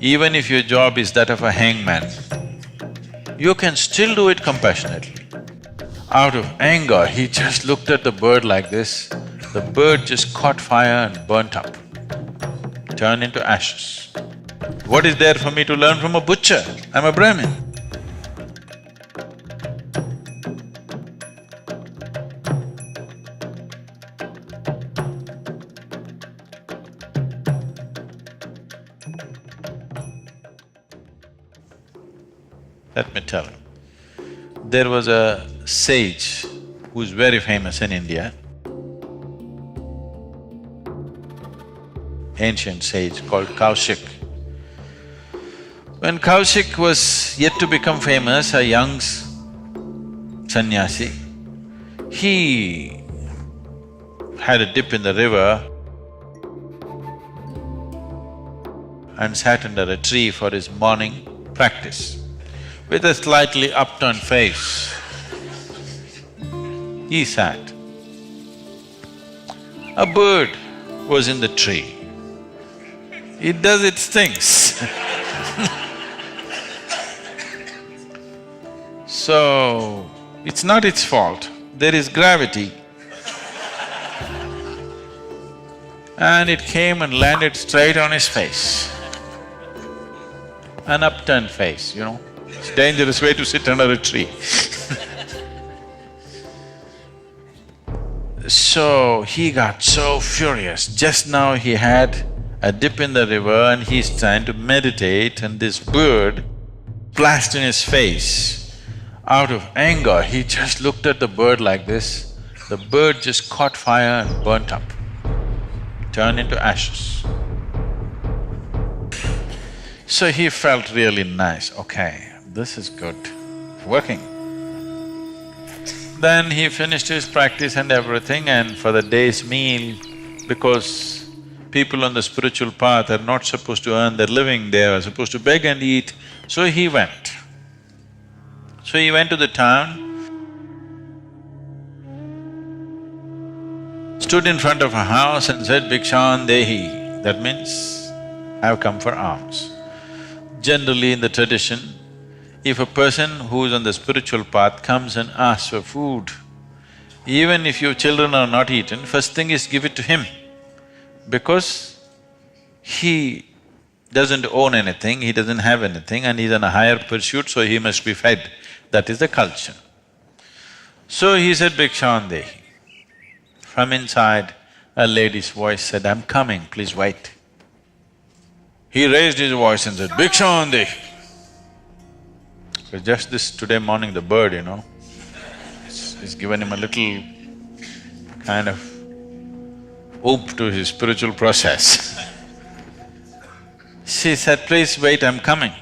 Even if your job is that of a hangman, you can still do it compassionately. Out of anger, he just looked at the bird like this, the bird just caught fire and burnt up, turned into ashes. What is there for me to learn from a butcher? I'm a Brahmin. Let me tell you. There was a sage who's very famous in India, ancient sage called Kaushik. When Kaushik was yet to become famous, a young sannyasi, he had a dip in the river and sat under a tree for his morning practice. With a slightly upturned face, he sat. A bird was in the tree. It does its things. So, it's not its fault, there is gravity. And it came and landed straight on his face. An upturned face, you know. It's a dangerous way to sit under a tree. So, he got so furious. Just now he had a dip in the river and he's trying to meditate and this bird splashed in his face. Out of anger, he just looked at the bird like this, the bird just caught fire and burnt up, turned into ashes. So he felt really nice, okay, this is good, working. Then he finished his practice and everything, and for the day's meal, because people on the spiritual path are not supposed to earn their living, they are supposed to beg and eat, so he went. So he went to the town, stood in front of a house and said, "Bhikshan dehi," that means, "I've come for alms." Generally in the tradition, if a person who is on the spiritual path comes and asks for food, even if your children are not eaten, first thing is give it to him, because he doesn't own anything, he doesn't have anything and he's on a higher pursuit, so he must be fed. That is the culture. So he said, "Bhikshan dehi." From inside, a lady's voice said, "I'm coming, please wait." He raised his voice and said, "Bhikshan dehi." So just this today morning, the bird, you know, it's given him a little kind of oomph to his spiritual process. She said, "Please wait, I'm coming."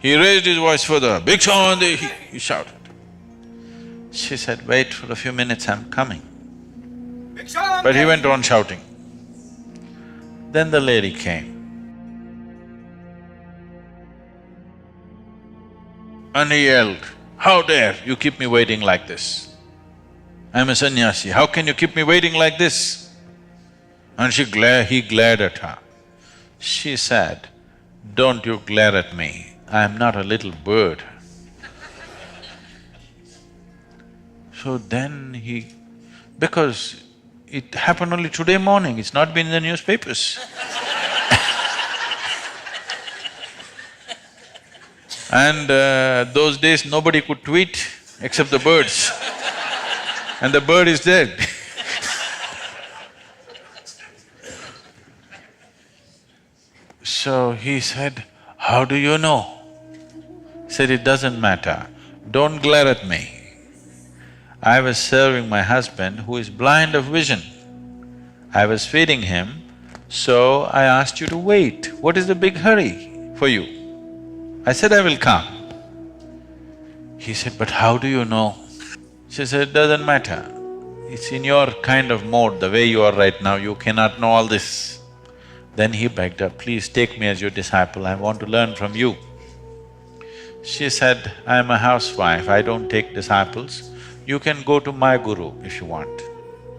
He raised his voice further, "Bhikshan dehi," he shouted. She said, "Wait for a few minutes, I'm coming." But he went on shouting. Then the lady came. And he yelled, "How dare you keep me waiting like this? I'm a sannyasi, how can you keep me waiting like this?" And he glared at her. She said, "Don't you glare at me, I'm not a little bird." So then because it happened only today morning, it's not been in the newspapers. And those days nobody could tweet except the birds, and the bird is dead. So he said, "How do you know?" He said, "It doesn't matter, don't glare at me. I was serving my husband who is blind of vision. I was feeding him, so I asked you to wait. What is the big hurry for you? I said, I will come." He said, "But how do you know?" She said, "It doesn't matter. It's in your kind of mode, the way you are right now, you cannot know all this." Then he begged her, "Please take me as your disciple, I want to learn from you." She said, "I am a housewife, I don't take disciples. You can go to my guru if you want.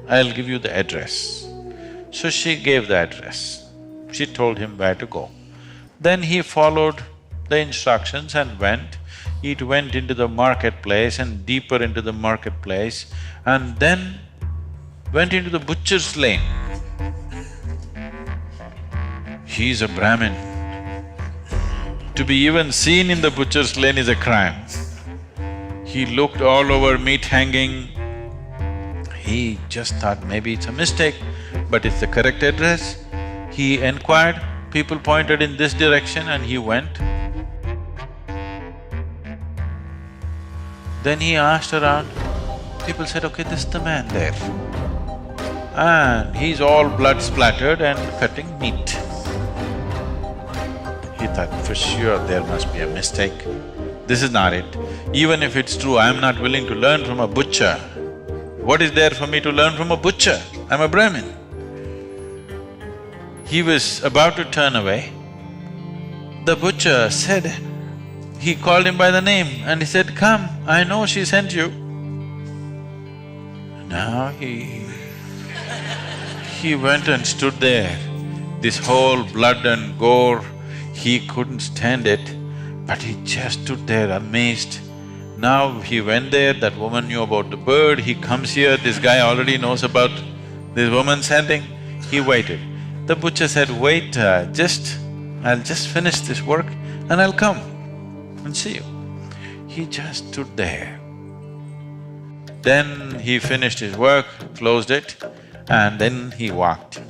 I'll give you the address." So she gave the address. She told him where to go. Then he followed the instructions and went. It went into the marketplace and deeper into the marketplace, and then went into the butcher's lane. He's a Brahmin. To be even seen in the butcher's lane is a crime. He looked all over, meat hanging. He just thought maybe it's a mistake, but it's the correct address. He inquired, people pointed in this direction and he went. Then he asked around, people said, okay, this is the man there. And he's all blood splattered and cutting meat. He thought, for sure there must be a mistake. This is not it. Even if it's true, I'm not willing to learn from a butcher. What is there for me to learn from a butcher? I'm a Brahmin. He was about to turn away. The butcher said, he called him by the name and he said, come, I know she sent you. Now he went and stood there. This whole blood and gore, he couldn't stand it, but he just stood there amazed. Now he went there, that woman knew about the bird, he comes here, this guy already knows about this woman sending. He waited. The butcher said, wait, I'll just finish this work and I'll come and see you. He just stood there. Then he finished his work, closed it, and then he walked.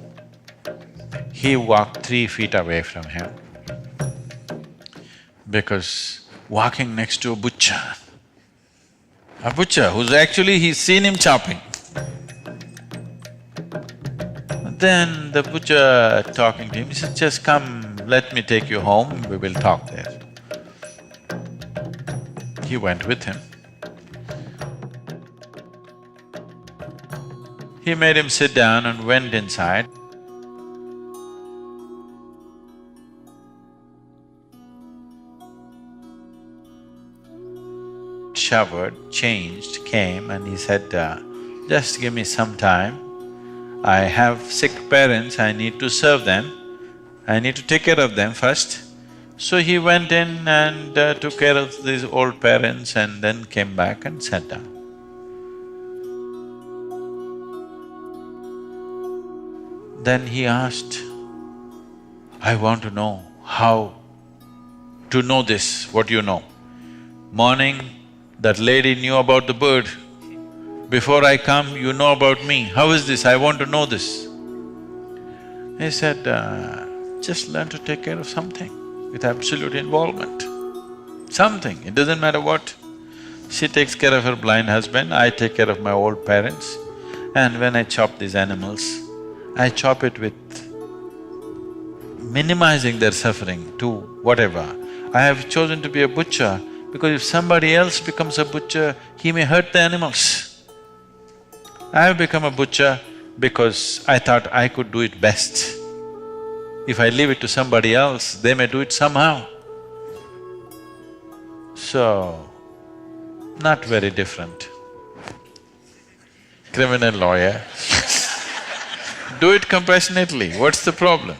He walked 3 feet away from him, because walking next to a butcher who's actually… he's seen him chopping. Then the butcher talking to him, he said, just come, let me take you home, we will talk there. He went with him. He made him sit down and went inside. Showered, changed, came and he said, just give me some time. I have sick parents, I need to serve them, I need to take care of them first. So he went in and took care of these old parents and then came back and sat down. Then he asked, I want to know how to know this, what you know. Morning, that lady knew about the bird. Before I come, you know about me. How is this? I want to know this. He said, just learn to take care of something with absolute involvement. Something, it doesn't matter what. She takes care of her blind husband, I take care of my old parents. And when I chop these animals, I chop it with minimizing their suffering to whatever. I have chosen to be a butcher because if somebody else becomes a butcher, he may hurt the animals. I have become a butcher because I thought I could do it best. If I leave it to somebody else, they may do it somehow. So, not very different. Criminal lawyer do it compassionately, what's the problem?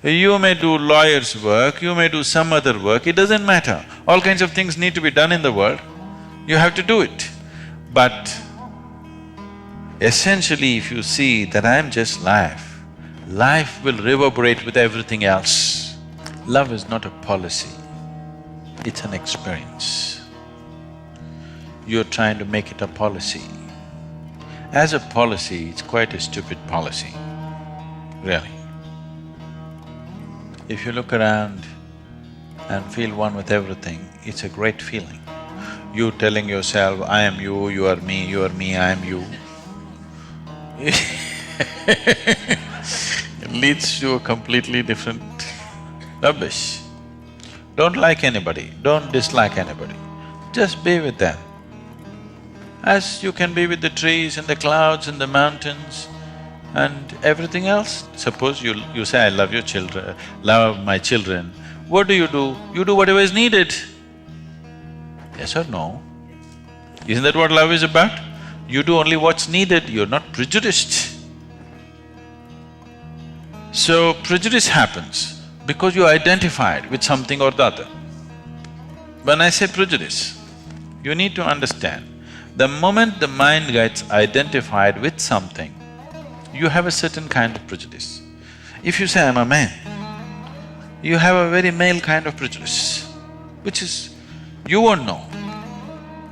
You may do lawyer's work, you may do some other work, it doesn't matter. All kinds of things need to be done in the world, you have to do it. But essentially, if you see that I'm just life, life will reverberate with everything else. Love is not a policy, it's an experience. You're trying to make it a policy. As a policy, it's quite a stupid policy, really. If you look around and feel one with everything, it's a great feeling. You telling yourself, I am you, you are me, I am you. It leads to a completely different rubbish. Don't like anybody, don't dislike anybody, just be with them. As you can be with the trees and the clouds and the mountains and everything else. Suppose you say, I love your children, love my children, what do? You do whatever is needed. Yes or no? Isn't that what love is about? You do only what's needed, you're not prejudiced. So prejudice happens. because you identified with something or the other. When I say prejudice, you need to understand, the moment the mind gets identified with something, you have a certain kind of prejudice. If you say, I'm a man, you have a very male kind of prejudice, which is, you won't know.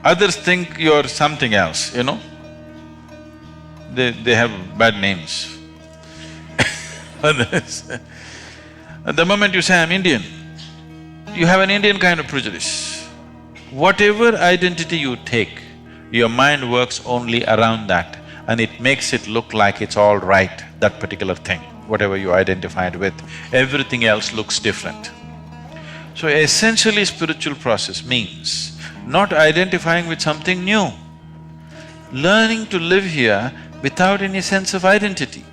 Others think you're something else, you know? They have bad names. Others. The moment you say, I'm Indian, you have an Indian kind of prejudice. Whatever identity you take, your mind works only around that and it makes it look like it's all right, that particular thing, whatever you identified with. Everything else looks different. So essentially spiritual process means not identifying with something new, learning to live here without any sense of identity,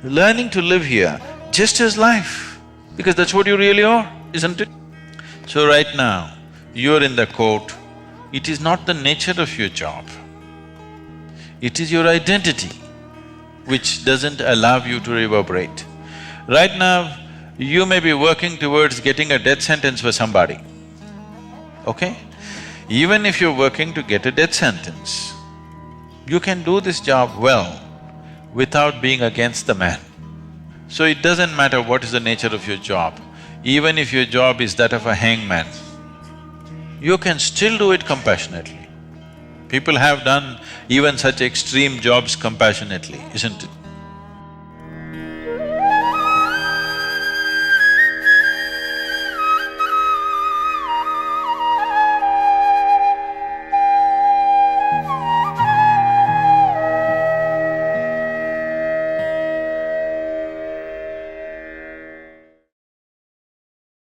learning to live here just as life, because that's what you really are, isn't it? So right now, you're in the court, it is not the nature of your job, it is your identity which doesn't allow you to reverberate. Right now, you may be working towards getting a death sentence for somebody, okay? Even if you're working to get a death sentence, you can do this job well without being against the man. So it doesn't matter what is the nature of your job. Even if your job is that of a hangman, you can still do it compassionately. People have done even such extreme jobs compassionately, isn't it?